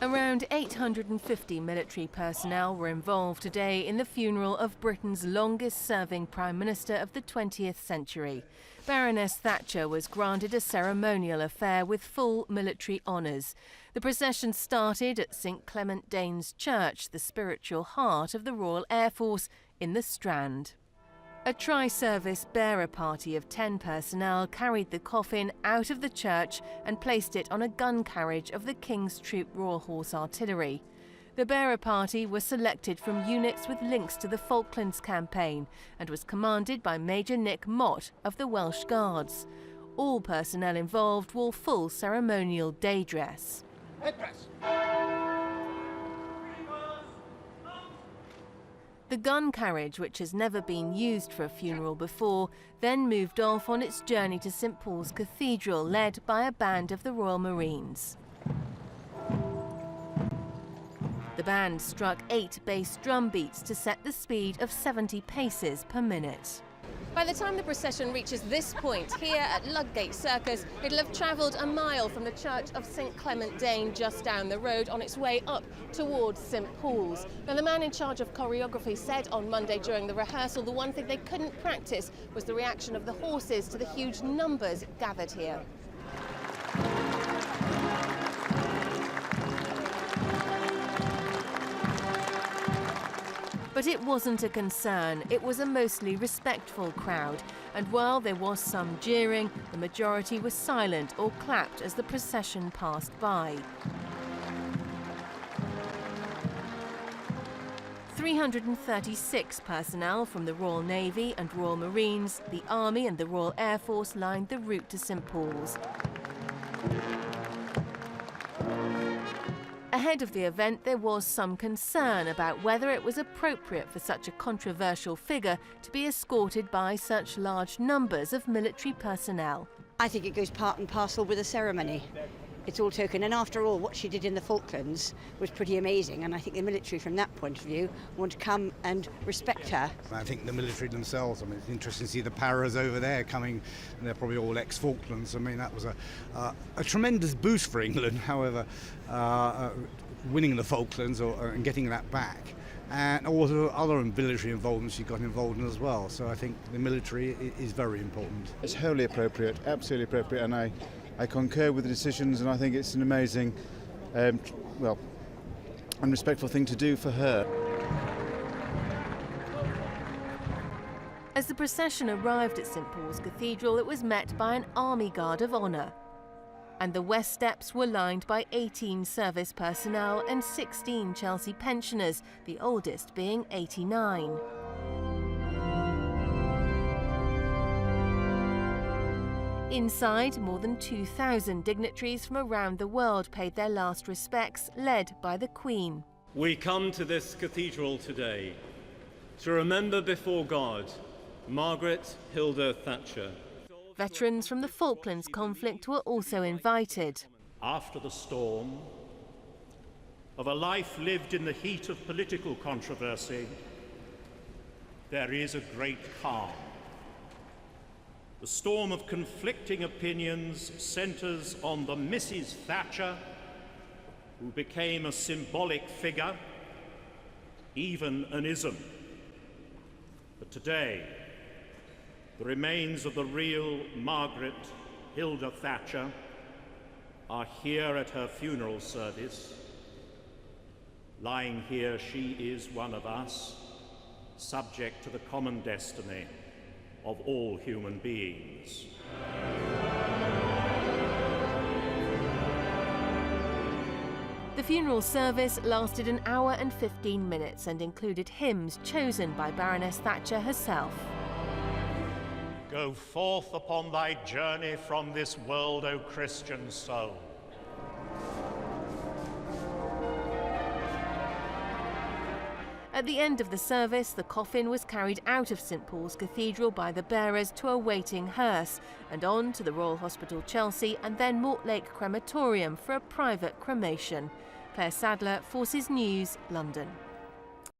Around 850 military personnel were involved today in the funeral of Britain's longest-serving Prime Minister of the 20th century. Baroness Thatcher was granted a ceremonial affair with full military honours. The procession started at St Clement Danes Church, the spiritual heart of the Royal Air Force, in the Strand. A tri-service bearer party of 10 personnel carried the coffin out of the church and placed it on a gun carriage of the King's Troop Royal Horse Artillery. The bearer party was selected from units with links to the Falklands campaign and was commanded by Major Nick Mott of the Welsh Guards. All personnel involved wore full ceremonial day dress. Headdress. The gun carriage, which has never been used for a funeral before, then moved off on its journey to St Paul's Cathedral, led by a band of the Royal Marines. The band struck 8 bass drum beats to set the speed of 70 paces per minute. By the time the procession reaches this point here at Ludgate Circus, it'll have travelled a mile from the church of St Clement Danes just down the road on its way up towards St Paul's. Now, the man in charge of choreography said on Monday during the rehearsal the one thing they couldn't practice was the reaction of the horses to the huge numbers gathered here. But it wasn't a concern. It was a mostly respectful crowd, and while there was some jeering, the majority was silent or clapped as the procession passed by. 336 personnel from the Royal Navy and Royal Marines, the Army and the Royal Air Force lined the route to St Paul's. Ahead of the event, there was some concern about whether it was appropriate for such a controversial figure to be escorted by such large numbers of military personnel. I think it goes part and parcel with the ceremony. It's all token, and after all, what she did in the Falklands was pretty amazing, and I think the military, from that point of view, want to come and respect her. I think the military themselves, I mean, it's interesting to see the paras over there coming, and they're probably all ex-Falklands. I mean, that was a tremendous boost for England, however, winning the Falklands and getting that back. And also other military involvements she got involved in as well. So I think the military is very important. It's wholly appropriate, absolutely appropriate, and I concur with the decisions, and I think it's an amazing, and respectful thing to do for her. As the procession arrived at St Paul's Cathedral, it was met by an army guard of honour. And the West Steps were lined by 18 service personnel and 16 Chelsea pensioners, the oldest being 89. Inside, more than 2,000 dignitaries from around the world paid their last respects, led by the Queen. We come to this cathedral today to remember before God Margaret Hilda Thatcher. Veterans from the Falklands conflict were also invited. After the storm of a life lived in the heat of political controversy, there is a great calm. The storm of conflicting opinions centres on the Mrs. Thatcher, who became a symbolic figure, even an ism. But today, the remains of the real Margaret Hilda Thatcher are here at her funeral service. Lying here, she is one of us, subject to the common destiny of all human beings. The funeral service lasted an hour and 15 minutes and included hymns chosen by Baroness Thatcher herself. Go forth upon thy journey from this world, O Christian soul. At the end of the service, the coffin was carried out of St Paul's Cathedral by the bearers to a waiting hearse and on to the Royal Hospital Chelsea and then Mortlake Crematorium for a private cremation. Claire Sadler, Forces News, London.